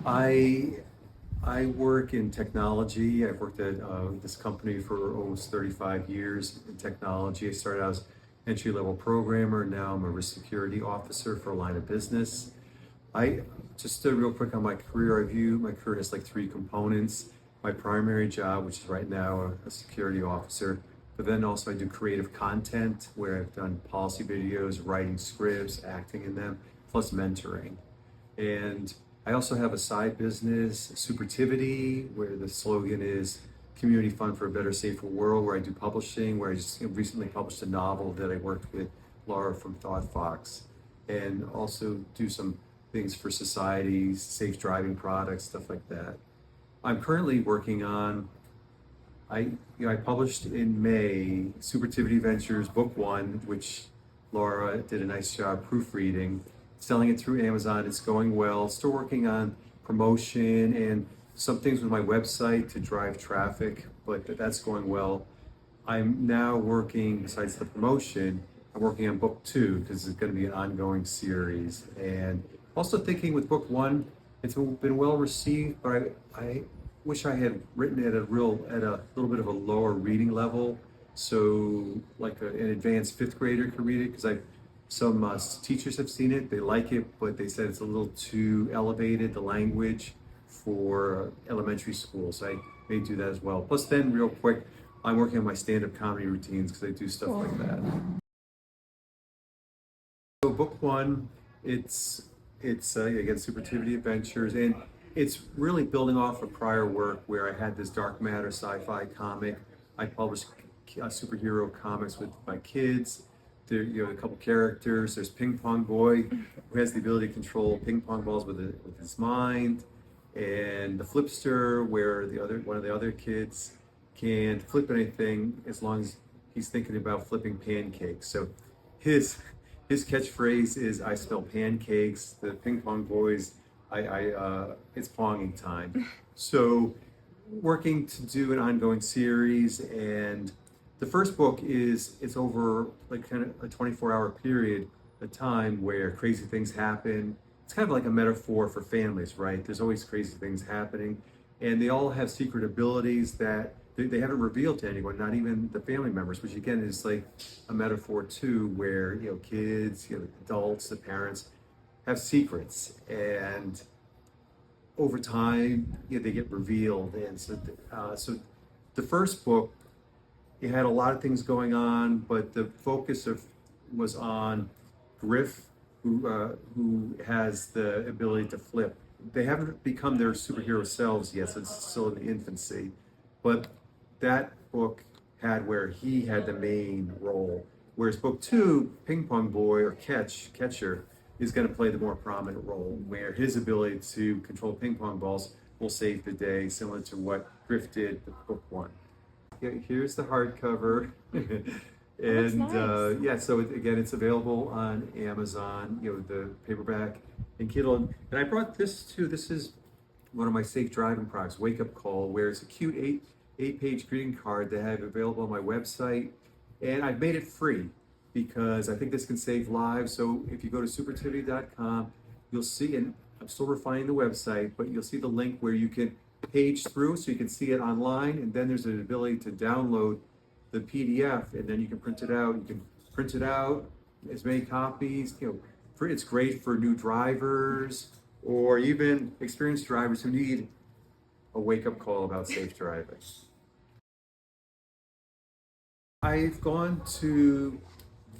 I I work in technology. I've worked at this company for almost 35 years in technology. I started out as entry-level programmer. Now I'm a risk security officer for a line of business. I just real quick on my career. I view my career as like three components. My primary job, which is right now a security officer, but then also I do creative content where I've done policy videos, writing scripts, acting in them, plus mentoring. And I also have a side business, Supertivity, where the slogan is Community Fund for a Better, Safer World, where I do publishing, where I just recently published a novel that I worked with Laura from ThoughtFox, and also do some things for society, safe driving products, stuff like that. I'm currently working on, I published in May Supertivity Ventures Book One, which Laura did a nice job proofreading, selling it through Amazon. It's going well. Still working on promotion and some things with my website to drive traffic, but that's going well. I'm now working, besides the promotion, I'm working on book two because it's going to be an ongoing series. And also thinking with book one, it's been well received, but I wish I had written it at a little bit of a lower reading level, so like an advanced fifth grader could read it. Because some teachers have seen it, they like it, but they said it's a little too elevated, the language, for elementary school. So I may do that as well. Plus, then real quick, I'm working on my stand-up comedy routines because I do stuff like that. So book one, it's again Supertivity Adventures, and it's really building off of prior work where I had this dark matter sci-fi comic. I published superhero comics with my kids. There, a couple characters. There's Ping Pong Boy, who has the ability to control ping pong balls with his mind, and the Flipster, where one of the other kids can't flip anything as long as he's thinking about flipping pancakes. So his catchphrase is "I smell pancakes." The Ping Pong Boys, it's ponging time. So working to do an ongoing series, and the first book it's over like kind of a 24-hour period of time where crazy things happen. It's kind of like a metaphor for families, right? There's always crazy things happening, and they all have secret abilities that they haven't revealed to anyone, not even the family members, which again is like a metaphor too, where kids, adults, the parents have secrets, and over time, they get revealed. And so the first book, it had a lot of things going on, but the focus was on Griff, who has the ability to flip. They haven't become their superhero selves yet, so it's still in the infancy. But that book had where he had the main role, whereas book two, Ping Pong Boy or Catcher, is going to play the more prominent role, where his ability to control ping pong balls will save the day, similar to what Griff did with book one. Here's the hardcover. And nice. yeah, so again, it's available on Amazon, the paperback and Kindle. And I brought this too. This is one of my safe driving products, Wake Up Call, where it's a cute eight-page greeting card that I have available on my website. And I've made it free because I think this can save lives. So if you go to supertivity.com, you'll see, and I'm still refining the website, but you'll see the link where you can page through so you can see it online. And then there's an ability to download the PDF, and then you can print it out. You can print it out as many copies. It's great for new drivers or even experienced drivers who need a wake-up call about safe driving. I've gone to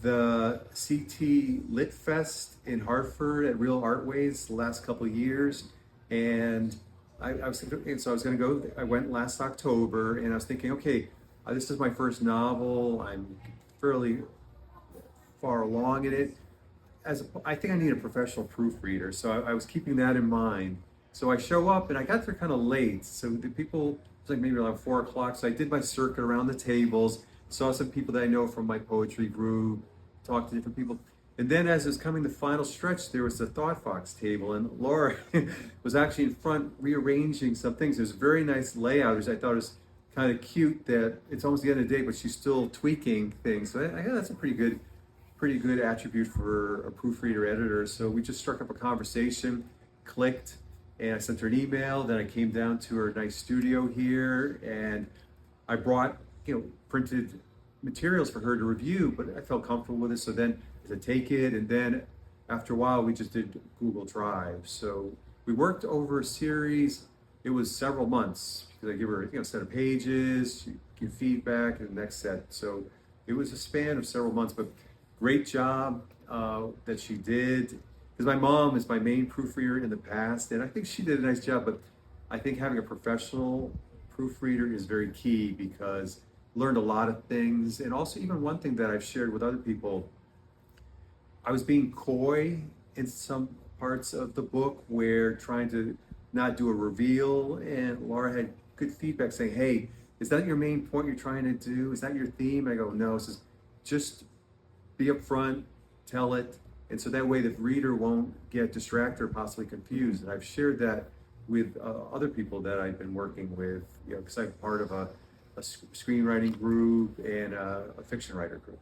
the CT Lit Fest in Hartford at Real Artways the last couple of years, and I was going to go. I went last October, and I was thinking, okay, this is my first novel. I'm fairly far along in it. I think I need a professional proofreader, so I was keeping that in mind. So I show up, and I got there kind of late. So the people, it was like maybe around 4 o'clock. So I did my circuit around the tables, saw some people that I know from my poetry group, talked to different people. And then as it was coming the final stretch, there was the ThoughtFox table, and Laura was actually in front rearranging some things. It was a very nice layout, which I thought was kind of cute that it's almost the end of the day, but she's still tweaking things. So I that's a pretty good attribute for a proofreader editor. So we just struck up a conversation, clicked, and I sent her an email. Then I came down to her nice studio here, and I brought, printed materials for her to review, but I felt comfortable with it. So then I said, take it. And then after a while, we just did Google Drive. So we worked over a series. It was several months because I give her, a set of pages, she give feedback, and the next set. So it was a span of several months, but great job that she did. Because my mom is my main proofreader in the past, and I think she did a nice job, but I think having a professional proofreader is very key because I learned a lot of things. And also, even one thing that I've shared with other people, I was being coy in some parts of the book where trying to not do a reveal, and Laura had good feedback saying, hey, is that your main point you're trying to do? Is that your theme? I go, no, it's just be upfront, tell it. And so that way the reader won't get distracted or possibly confused. And I've shared that with other people that I've been working with, because I'm part of a screenwriting group and a fiction writer group.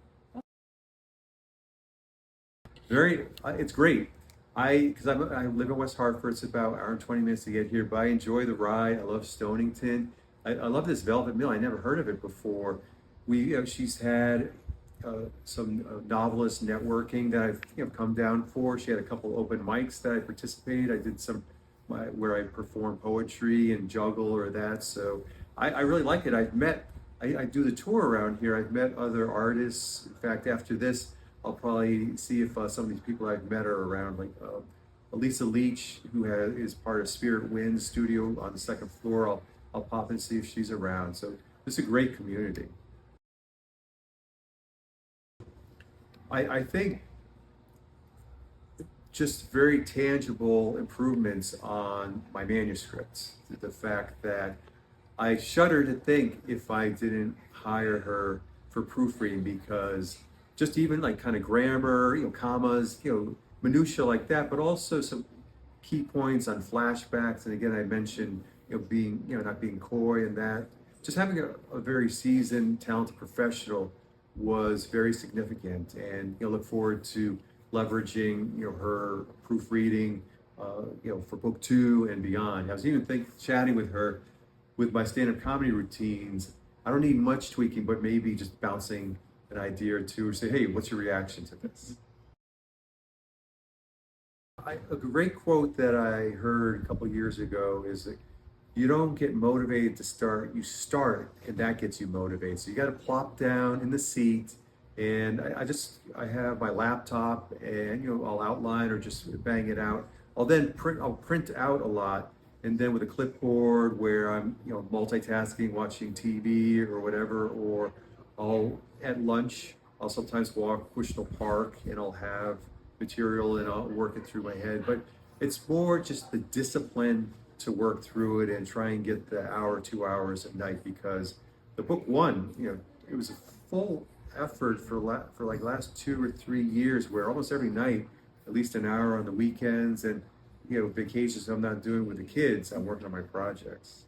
It's great. Because I live in West Hartford, it's about an hour and 20 minutes to get here, but I enjoy the ride. I love Stonington. I love this Velvet Mill. I never heard of it before. She's had some novelist networking that I've come down for. She had a couple open mics that I participated. I did some where I perform poetry and juggle or that. So I really like it. I do the tour around here. I've met other artists. In fact, after this, I'll probably see if some of these people I've met are around, like Elisa Leach, who is part of Spirit Wind Studio on the second floor. I'll pop and see if she's around. So it's a great community. I think just very tangible improvements on my manuscripts. The fact that I shudder to think if I didn't hire her for proofreading, because just even like kind of grammar, commas, minutia like that, but also some key points on flashbacks. And again, I mentioned, being, not being coy and that. Just having a very seasoned, talented professional was very significant, and look forward to leveraging her proofreading for book 2 and beyond. I was even chatting with her with my stand-up comedy routines. I don't need much tweaking, but maybe just bouncing an idea or two, or say, hey, what's your reaction to this? A great quote that I heard a couple years ago is that you don't get motivated to start, you start, and that gets you motivated. So you got to plop down in the seat, and I have my laptop, and I'll outline or just bang it out. I'll print out a lot, and then with a clipboard where I'm multitasking, watching TV or whatever, or at lunch I'll sometimes walk Bushnell Park, and I'll have material and I'll work it through my head. But it's more just the discipline to work through it and try and get the hour, 2 hours at night, because the book 1, it was a full effort for like last 2 or 3 years, where almost every night, at least an hour on the weekends, and vacations I'm not doing with the kids, I'm working on my projects.